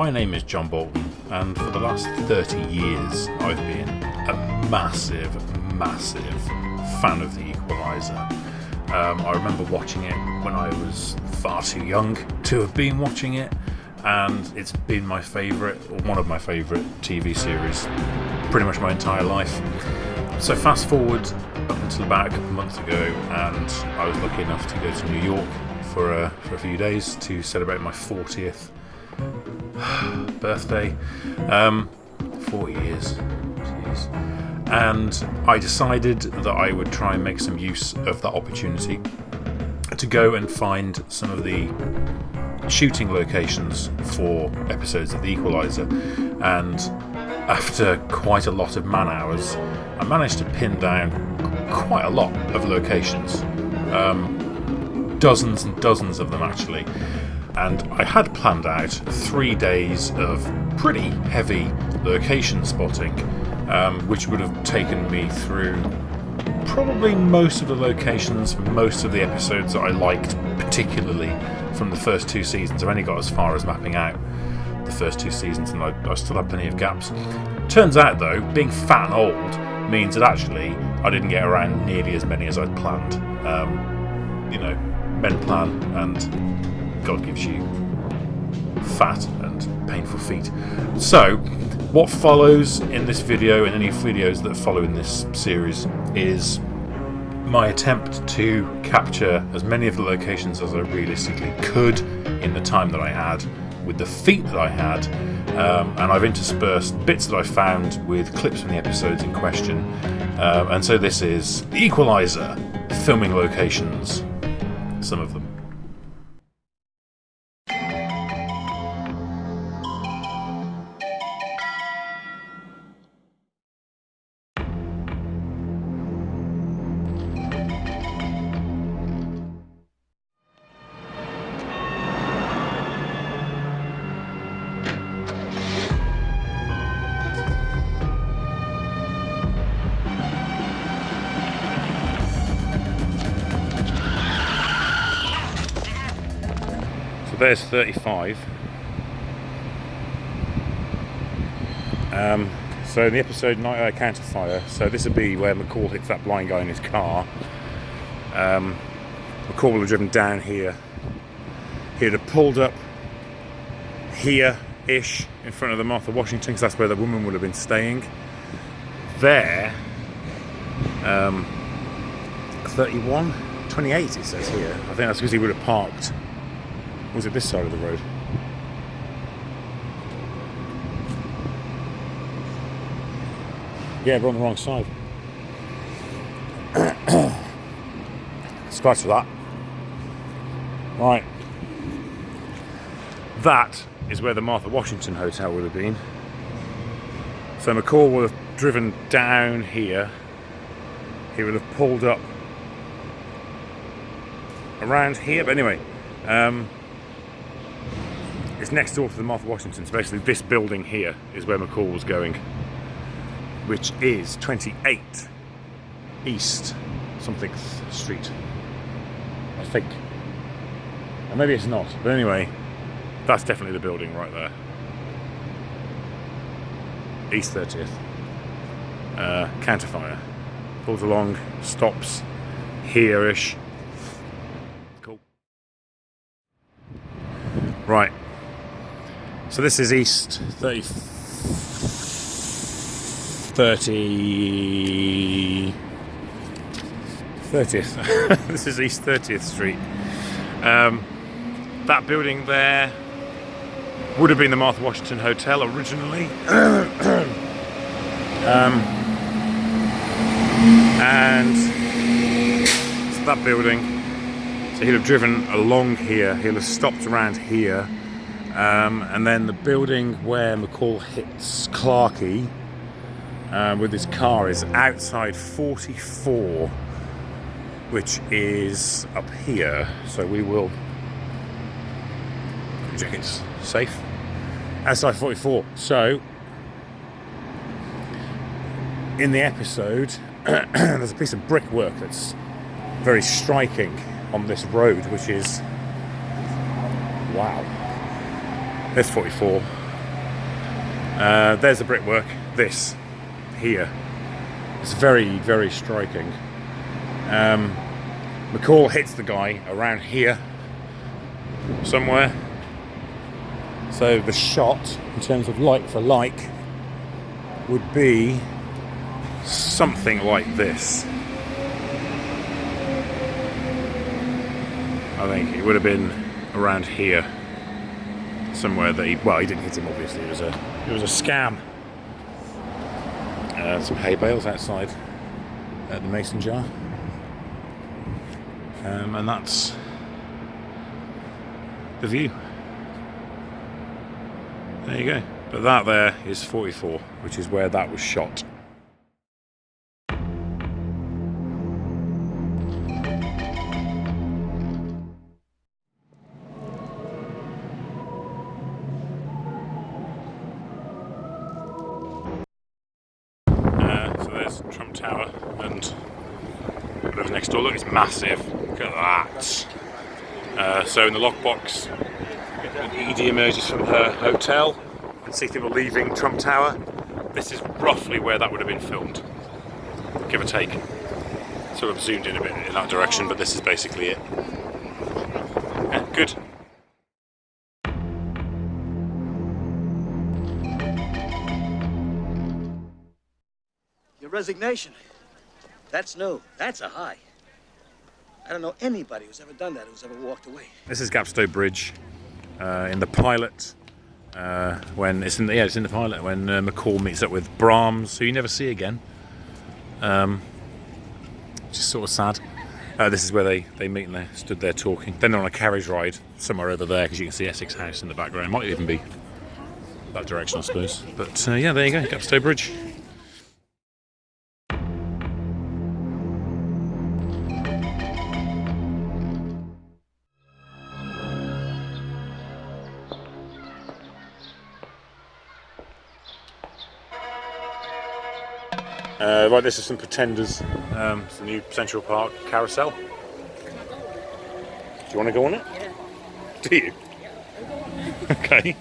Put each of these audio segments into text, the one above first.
My name is John Bolton, and for the last 30 years I've been a massive fan of the Equalizer. I remember watching it when I was far too young to have been watching it, and it's been my favourite, or one of my favourite TV series pretty much my entire life. So fast forward up until about a couple of months ago, and I was lucky enough to go to New York for a few days to celebrate my 40th birthday. 40 years. Jeez. And I decided that I would try and make some use of that opportunity to go and find some of the shooting locations for episodes of The Equalizer. And after quite a lot of man hours, I managed to pin down quite a lot of locations. Dozens and dozens of them, actually. And I had planned out 3 days of pretty heavy location spotting, which would have taken me through probably most of the locations for most of the episodes that I liked, particularly from the first 2 seasons. I've only got as far as mapping out the first 2 seasons, and I still have plenty of gaps. Turns out, though, being fat and old means that actually I didn't get around nearly as many as I'd planned. Men plan, and God gives you fat and painful feet. So, what follows in this video and any videos that follow in this series is my attempt to capture as many of the locations as I realistically could in the time that I had, with the feet that I had, and I've interspersed bits that I found with clips from the episodes in question. And so this is The Equalizer, filming locations, some of them. There's 35. So in the episode Counterfire, so this would be where McCall hits that blind guy in his car. McCall will have driven down here. He'd have pulled up here-ish in front of the Martha Washington, because that's where the woman would have been staying. There, 31, 28 it says here. I think that's because he would have parked. Was it this side of the road? Yeah, we're on the wrong side. Scratch that. Right. That is where the Martha Washington Hotel would have been. So McCall would have driven down here. He would have pulled up around here. But anyway, it's next door to the Martha Washington, so basically this building here is where McCall was going, which is 28 East something Street, I think. And maybe it's not, but anyway, that's definitely the building right there. East 30th. Counterfire. Pulls along, stops here-ish. Cool. Right. So this is East 30th. This is East 30th Street. That building there would have been the Martha Washington Hotel originally. And so that building, so he'd have driven along here, he'll have stopped around here. And then the building where McCall hits Clarkey with his car is outside 44, which is up here. So we will check it's safe. Outside 44. So in the episode, there's a piece of brickwork that's very striking on this road, which is wow. There's 44. There's the brickwork. This here is very, very striking. McCall hits the guy around here somewhere. So the shot, in terms of like for like, would be something like this. I think it would have been around here somewhere that he didn't hit him, obviously. It was a scam. Some hay bales outside the mason jar. And that's the view. There you go. But that there is 44, which is where that was shot. So there's Trump Tower and whatever's next door. Look, it's massive. Look at that. So in the lockbox, Edie emerges from her hotel and see people leaving Trump Tower. This is roughly where that would have been filmed, give or take. Sort of zoomed in a bit in that direction, but this is basically it. Yeah, good. Your resignation. That's new. That's a high. I don't know anybody who's ever done that, who's ever walked away. This is Gapstow Bridge in the pilot. When it's in the pilot when McCall meets up with Brahms, who you never see again. Which is sort of sad. This is where they meet and they stood there talking. Then they're on a carriage ride somewhere over there because you can see Essex House in the background. Might even be that direction, I suppose. But yeah, there you go, Gapstow Bridge. Right, this is some Pretenders. It's the new Central Park carousel. Do you want to go on it? Yeah. Do you? Okay.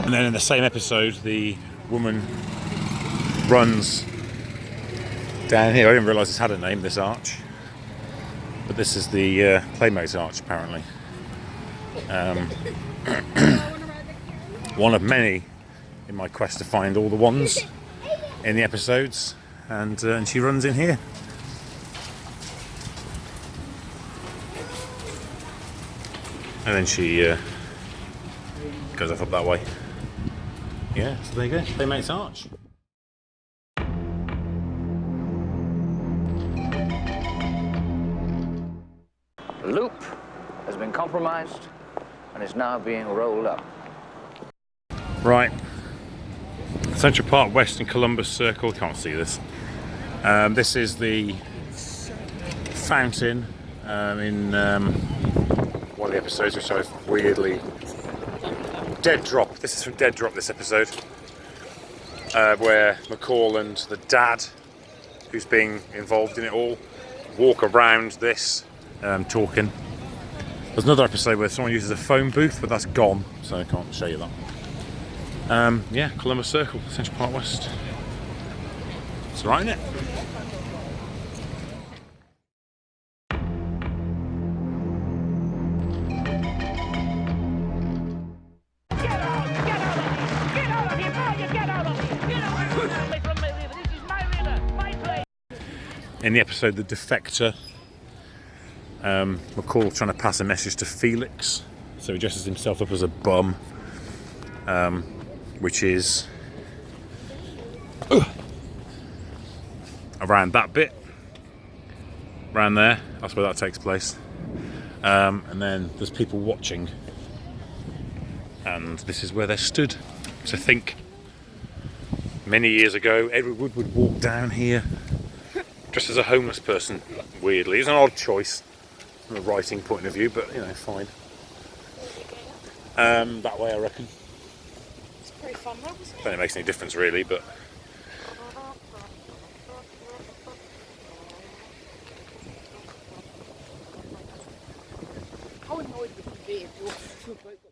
And then in the same episode, the woman runs down here. I didn't realise this had a name, this arch. But this is the Playmates Arch, apparently. One of many in my quest to find all the ones in the episodes. And she runs in here. And then she goes off up that way. Yeah, so there you go, Playmates Arch. Loop has been compromised and is now being rolled up. Right, Central Park West in Columbus Circle. Can't see this. This is the fountain in one of the episodes which I've weirdly... Dead Drop. This is from Dead Drop, this episode, where McCall and the dad, who's being involved in it all, walk around this talking. There's another episode where someone uses a phone booth, but that's gone, so I can't show you that. Yeah, Columbus Circle, Central Park West. It's alright, isn't it? In the episode The Defector, McCall trying to pass a message to Felix, so he dresses himself up as a bum, which is around that bit, around there, that's where that takes place. And then there's people watching, and this is where they're stood. So think, many years ago, Edward Wood would walk down here dressed as a homeless person, weirdly. It's an odd choice from a writing point of view, but, you know, fine. That way, I reckon. very fun, though, wasn't I it? don't think it makes any difference really, but How annoyed would you be if your food broke?